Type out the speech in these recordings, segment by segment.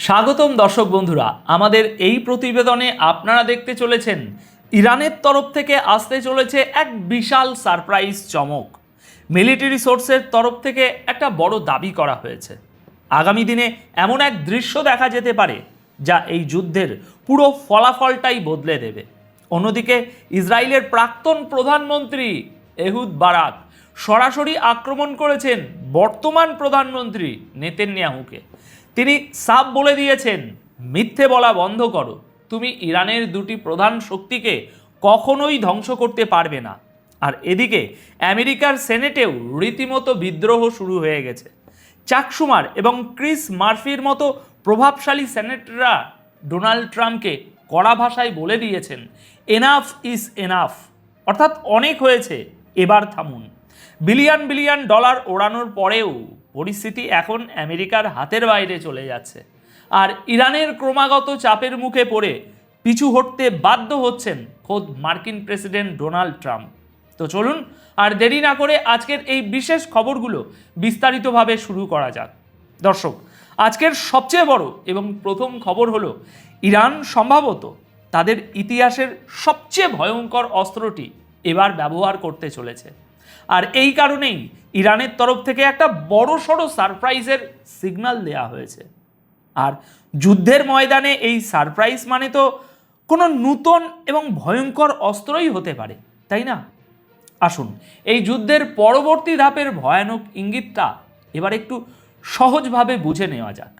স্বাগতম দর্শক বন্ধুরা, আমাদের এই প্রতিবেদনে আপনারা দেখতে চলেছেন ইরানের তরফ থেকে আসতে চলেছে এক বিশাল সারপ্রাইজ চমক। মিলিটারি সোর্সের তরফ থেকে একটা বড় দাবি করা হয়েছে। আগামী দিনে এমন এক দৃশ্য দেখা যেতে পারে যা এই যুদ্ধের পুরো ফলাফলটাই বদলে দেবে। অন্যদিকে ইসরায়েলের প্রাক্তন প্রধানমন্ত্রী এহুদ বারাক সরাসরি আক্রমণ করেছেন বর্তমান প্রধানমন্ত্রী নেতানিয়াহুকে। তিনি সাফ বলে দিয়েছেন, মিথ্যে বলা বন্ধ করো, তুমি ইরানের দুটি প্রধান শক্তিকে কখনোই ধ্বংস করতে পারবে না। আর এদিকে আমেরিকার সেনেটেও রীতিমতো বিদ্রোহ শুরু হয়ে গেছে। চাক শুমার এবং ক্রিস মার্ফির মতো প্রভাবশালী সেনেটররা ডোনাল্ড ট্রাম্পকে কড়া ভাষায় বলে দিয়েছেন, এনাফ ইজ এনাফ, অর্থাৎ অনেক হয়েছে, এবার থামুন। বিলিয়ন বিলিয়ন ডলার ওড়ানোর পরেও পরিস্থিতি এখন আমেরিকার হাতের বাইরে চলে যাচ্ছে, আর ইরানের ক্রমাগত চাপের মুখে পড়ে পিছু হটতে বাধ্য হচ্ছেন খোদ মার্কিন প্রেসিডেন্ট ডোনাল্ড ট্রাম্প। তো চলুন আর দেরি না করে আজকের এই বিশেষ খবরগুলো বিস্তারিতভাবে শুরু করা যাক। দর্শক, আজকের সবচেয়ে বড় এবং প্রথম খবর হলো, ইরান সম্ভবত তাদের ইতিহাসের সবচেয়ে ভয়ঙ্কর অস্ত্রটি এবার ব্যবহার করতে চলেছে। আর এই কারণেই ইরানের তরফ থেকে একটা বড়সড় সারপ্রাইজের সিগন্যাল দেওয়া হয়েছে। আর যুদ্ধের ময়দানে এই সারপ্রাইজ মানে তো কোনো নূতন এবং ভয়ঙ্কর অস্ত্রই হতে পারে, তাই না? আসুন এই যুদ্ধের পরবর্তী ধাপের ভয়ানক ইঙ্গিতটা এবার একটু সহজভাবে বুঝে নেওয়া যাক।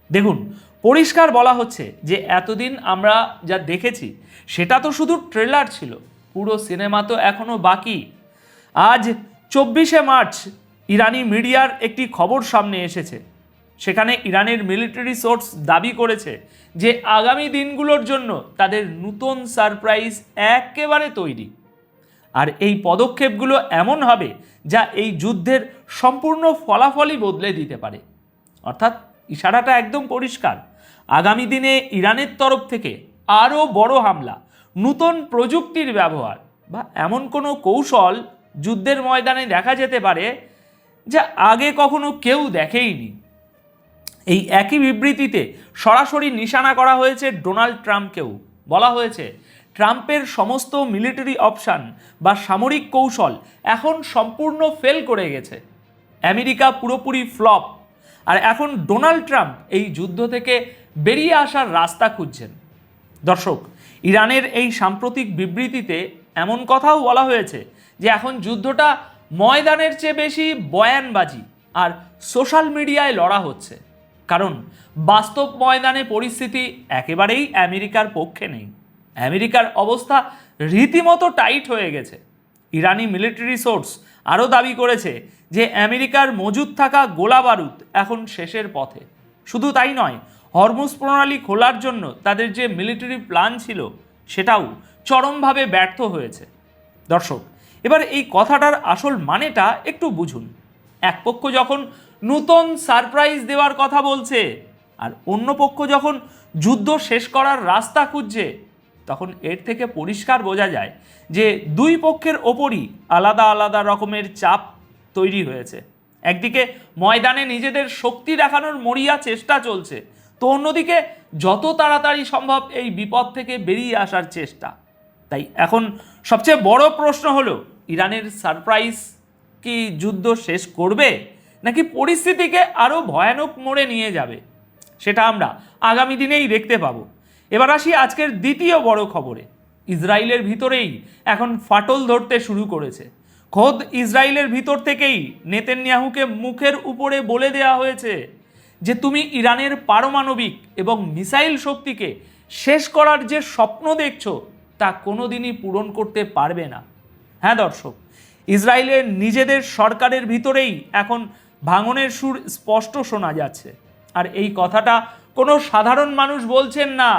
দেখুন, পরিষ্কার বলা হচ্ছে যে এতদিন আমরা যা দেখেছি সেটা তো শুধু ট্রেলার ছিল, পুরো সিনেমা তো এখনও বাকি। আজ 24শে মার্চ ইরানি মিডিয়ার একটি খবর সামনে এসেছে। সেখানে ইরানের মিলিটারি সোর্স দাবি করেছে যে আগামী দিনগুলোর জন্য তাদের নতুন সারপ্রাইজ একেবারে তৈরি। আর এই পদক্ষেপগুলো এমন হবে যা এই যুদ্ধের সম্পূর্ণ ফলাফলই বদলে দিতে পারে। অর্থাৎ ইশারাটা একদম পরিষ্কার, আগামী দিনে ইরানের তরফ থেকে আরও বড় হামলা, নতুন প্রযুক্তির ব্যবহার বা এমন কোনো কৌশল যুদ্ধের ময়দানে দেখা যেতে পারে যা আগে কখনো কেউ দেখেইনি। এই একই বিবৃতিতে সরাসরি নিশানা করা হয়েছে ডোনাল্ড ট্রাম্পকেও। বলা হয়েছে, ট্রাম্পের সমস্ত মিলিটারি অপশান বা সামরিক কৌশল এখন সম্পূর্ণ ফেল করে গেছে। আমেরিকা পুরোপুরি ফ্লপ, আর এখন ডোনাল্ড ট্রাম্প এই যুদ্ধ থেকে বেরিয়ে আসার রাস্তা খুঁজছেন। দর্শক, ইরানের এই সাম্প্রতিক বিবৃতিতে এমন কথাও বলা হয়েছে যে এখন যুদ্ধটা ময়দানের চেয়ে বেশি বয়ানবাজি আর সোশ্যাল মিডিয়ায় লড়া হচ্ছে, কারণ বাস্তব ময়দানে পরিস্থিতি একেবারেই আমেরিকার পক্ষে নেই। আমেরিকার অবস্থা রীতিমতো টাইট হয়ে গেছে। ইরানি মিলিটারি সোর্স আরও দাবি করেছে যে আমেরিকার মজুদ থাকা গোলা বারুদ এখন শেষের পথে। শুধু তাই নয়, হরমুজ প্রণালী খোলার জন্য তাদের যে মিলিটারি প্ল্যান ছিল সেটাও চরমভাবে ব্যর্থ হয়েছে। দর্শক, এবার এই কথাটার আসল মানেটা একটু বুঝুন। এক পক্ষ যখন নতুন সারপ্রাইজ দেওয়ার কথা বলছে আর অন্য পক্ষ যখন যুদ্ধ শেষ করার রাস্তা খুঁজছে, তখন এর থেকে পরিষ্কার বোঝা যায় যে দুই পক্ষের ওপরই আলাদা আলাদা রকমের চাপ তৈরি হয়েছে। একদিকে ময়দানে নিজেদের শক্তি দেখানোর মরিয়া চেষ্টা চলছে, তো অন্যদিকে যত তাড়াতাড়ি সম্ভব এই বিপদ থেকে বেরিয়ে আসার চেষ্টা। তাই এখন সবচেয়ে বড় প্রশ্ন হলো, ইরানের সারপ্রাইজ কি যুদ্ধ শেষ করবে নাকি পরিস্থিতিকে আরও ভয়ানক মোড়ে নিয়ে যাবে, সেটা আমরা আগামী দিনেই দেখতে পাবো। এবার আসি আজকের দ্বিতীয় বড় খবরে। ইসরায়েলের ভিতরেই এখন ফাটল ধরতে শুরু করেছে। খোদ ইসরায়েলের ভিতর থেকেই নেতানিয়াহুকে মুখের উপরে বলে দেওয়া হয়েছে যে তুমি ইরানের পারমাণবিক এবং মিসাইল শক্তিকে শেষ করার যে স্বপ্ন দেখছো তা কোনোদিনই পূরণ করতে পারবে না। হ্যাঁ দর্শক, ইসরায়েলের নিজেদের সরকারের ভিতরেই এখন ভাঙনের সুর স্পষ্ট শোনা যাচ্ছে। আর এই কথাটা কোনো সাধারণ মানুষ বলছেন না,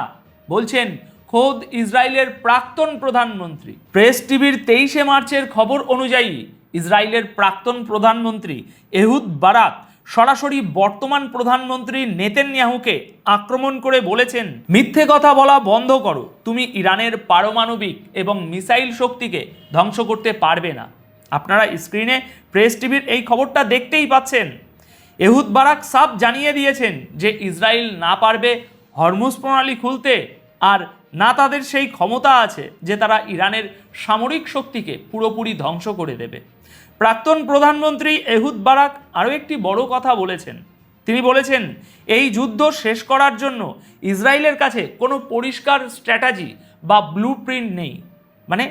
বলছেন খোদ ইসরায়েলের প্রাক্তন প্রধানমন্ত্রী। প্রেস টিভির 23শে মার্চের খবর অনুযায়ী ইসরায়েলের প্রাক্তন প্রধানমন্ত্রী এহুদ বারাক সরাসরি বর্তমান প্রধানমন্ত্রী নেতানিয়াহুকে আক্রমণ করে বলেছেন, মিথ্যে কথা বলা বন্ধ করো, তুমি ইরানের পারমাণবিক এবং মিসাইল শক্তিকে ধ্বংস করতে পারবে না। আপনারা স্ক্রিনে প্রেস টিভির এই খবরটা দেখতেই পাচ্ছেন। এহুদ বারাক সাফ জানিয়ে দিয়েছেন যে ইসরায়েল না পারবে হরমুজ প্রণালী খুলতে, আর না তাদের সেই ক্ষমতা আছে যে তারা ইরানের সামরিক শক্তিকে পুরোপুরি ধ্বংস করে দেবে। প্রাক্তন প্রধানমন্ত্রী এহুদ বারাক আরও একটি বড় কথা বলেছেন। তিনি বলেছেন, এই যুদ্ধ শেষ করার জন্য ইসরায়েলের কাছে কোনো পরিষ্কার স্ট্র্যাটেজি বা ব্লু প্রিন্ট নেই। মানে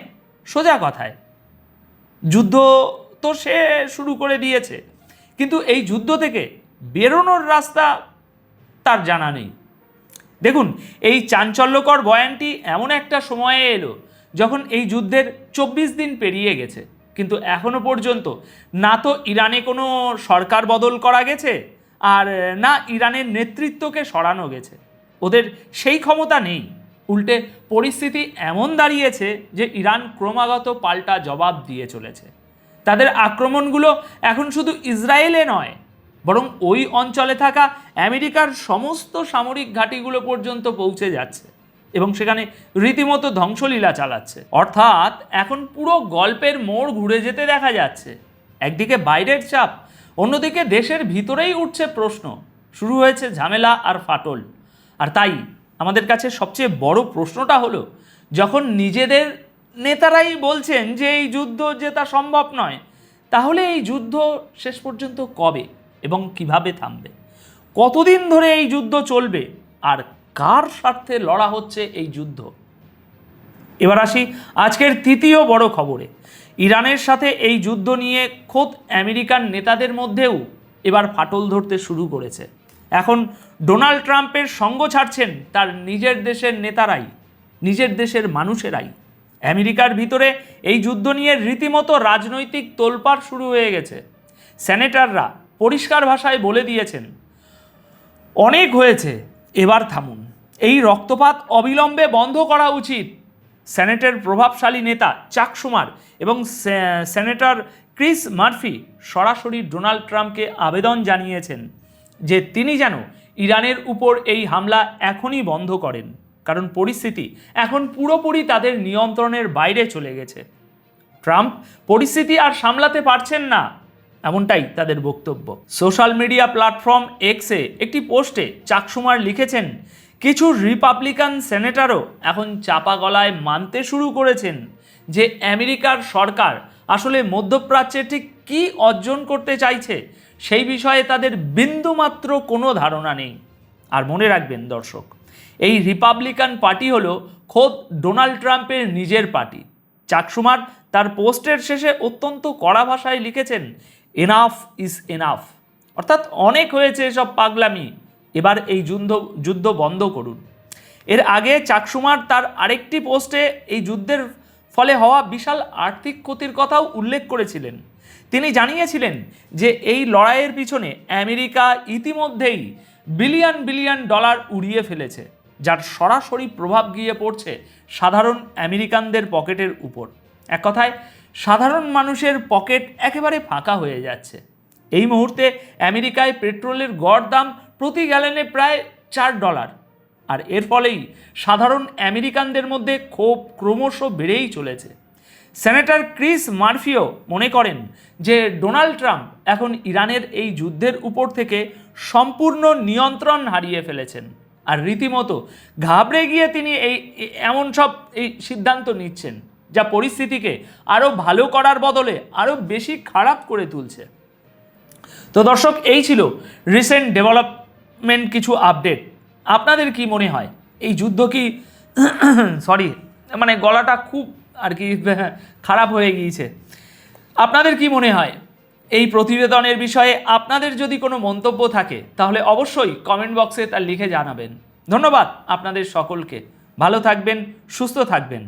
সোজা কথায়, যুদ্ধ তো সে শুরু করে দিয়েছে, কিন্তু এই যুদ্ধ থেকে বেরোনোর রাস্তা তার জানা নেই। দেখুন, এই চাঞ্চল্যকর বয়ানটি এমন একটা সময়ে এলো যখন এই যুদ্ধের 24 দিন পেরিয়ে গেছে, কিন্তু এখনো পর্যন্ত না তো ইরানে কোনো সরকার বদল করা গেছে, আর না ইরানের নেতৃত্বকে সরানো গেছে। ওদের সেই ক্ষমতা নেই। উল্টে পরিস্থিতি এমন দাঁড়িয়েছে যে ইরান ক্রমাগত পাল্টা জবাব দিয়ে চলেছে। তাদের আক্রমণগুলো এখন শুধু ইসরায়েলে নয়, বরং ওই অঞ্চলে থাকা আমেরিকার সমস্ত সামরিক ঘাঁটিগুলো পর্যন্ত পৌঁছে যাচ্ছে এবং সেখানে রীতিমতো ধ্বংসলীলা চালাচ্ছে। অর্থাৎ এখন পুরো গল্পের মোড় ঘুরে যেতে দেখা যাচ্ছে। একদিকে বাইরের চাপ, অন্যদিকে দেশের ভিতরেই উঠছে প্রশ্ন। শুরু হয়েছে ঝামেলা আর ফাটল। আর তাই আমাদের কাছে সবচেয়ে বড় প্রশ্নটা হলো, যখন নিজেদের নেতারাই বলছেন যে এই যুদ্ধ জেতা সম্ভব নয়, তাহলে এই যুদ্ধ শেষ পর্যন্ত কবে এবং কিভাবে থামবে? কতদিন ধরে এই যুদ্ধ চলবে আর কার স্বার্থে লড়া হচ্ছে এই যুদ্ধ? এবার আসি আজকের তৃতীয় বড় খবরে। ইরানের সাথে এই যুদ্ধ নিয়ে খোদ আমেরিকান নেতাদের মধ্যেও এবার ফাটল ধরতে শুরু করেছে। এখন ডোনাল্ড ট্রাম্পের সঙ্গ ছাড়ছেন তার নিজের দেশের নেতারাই, নিজের দেশের মানুষেরাই। আমেরিকার ভিতরে এই যুদ্ধ নিয়ে রীতিমতো রাজনৈতিক তোলপাড় শুরু হয়ে গেছে। সেনেটররা পরিষ্কার ভাষায় বলে দিয়েছেন, অনেক হয়েছে, এবার থামুন, এই রক্তপাত অবিলম্বে বন্ধ করা উচিত। সেনেটের প্রভাবশালী নেতা চাক শুমার এবং সেনেটর ক্রিস মার্ফি সরাসরি ডোনাল্ড ট্রাম্পকে আবেদন জানিয়েছেন যে তিনি যেন ইরানের উপর এই হামলা এখনই বন্ধ করেন, কারণ পরিস্থিতি এখন পুরোপুরি তাদের নিয়ন্ত্রণের বাইরে চলে গেছে। ট্রাম্প পরিস্থিতি আর সামলাতে পারছেন না, এমনটাই তাদের বক্তব্য। সোশ্যাল মিডিয়া প্ল্যাটফর্ম এক্সে একটি পোস্টে চাক শুমার লিখেছেন, কিছু রিপাবলিকান সেনেটরও এখন চাপা গলায় মানতে শুরু করেছেন যে আমেরিকার সরকার আসলে মধ্যপ্রাচ্যে ঠিক কী অর্জন করতে চাইছে সেই বিষয়ে তাদের বিন্দুমাত্র কোনো ধারণা নেই। আর মনে রাখবেন দর্শক, এই রিপাবলিকান পার্টি হলো খোদ ডোনাল্ড ট্রাম্পের নিজের পার্টি। চাক শুমার তার পোস্টের শেষে অত্যন্ত কড়া ভাষায় লিখেছেন, এনাফ ইজ এনাফ, অর্থাৎ অনেক হয়েছে এসব পাগলামি, এবার এই যুদ্ধ বন্ধ করুন। এর আগে চাক শুমার তার আরেকটি পোস্টে এই যুদ্ধের ফলে হওয়া বিশাল আর্থিক ক্ষতির কথাও উল্লেখ করেছিলেন। তিনি জানিয়েছিলেন যে এই লড়াইয়ের পিছনে আমেরিকা ইতিমধ্যেই বিলিয়ন বিলিয়ন ডলার উড়িয়ে ফেলেছে, যার সরাসরি প্রভাব গিয়ে পড়ছে সাধারণ আমেরিকানদের পকেটের উপর। এক কথায় সাধারণ মানুষের পকেট একেবারে ফাঁকা হয়ে যাচ্ছে। এই মুহূর্তে আমেরিকায় পেট্রোলের গড় দাম প্রতি গ্যালনে প্রায় $4, আর এর ফলেই সাধারণ আমেরিকানদের মধ্যে ক্ষোভ ক্রমশ বেড়েই চলেছে। সেনেটর ক্রিস মার্ফিও মনে করেন যে ডোনাল্ড ট্রাম্প এখন ইরানের এই যুদ্ধের উপর থেকে সম্পূর্ণ নিয়ন্ত্রণ হারিয়ে ফেলেছেন, আর রীতিমতো ঘাবড়ে গিয়ে তিনি এমন সব সিদ্ধান্ত নিচ্ছেন যা পরিস্থিতিকে আরও ভালো করার বদলে আরও বেশি খারাপ করে তুলছে। তো দর্শক, এই ছিল রিসেন্ট ডেভেলপমেন্ট কিছু আপডেট। আপনাদের কি মনে হয় এই যুদ্ধ কি গলাটা খুব আর কি খারাপ হয়ে গিয়েছে। আপনাদের কি মনে হয় এই প্রতিবেদনের বিষয়ে? আপনাদের যদি কোনো মন্তব্য থাকে তাহলে অবশ্যই কমেন্ট বক্সে তা লিখে জানাবেন। ধন্যবাদ আপনাদের সকলকে। ভালো থাকবেন, সুস্থ থাকবেন।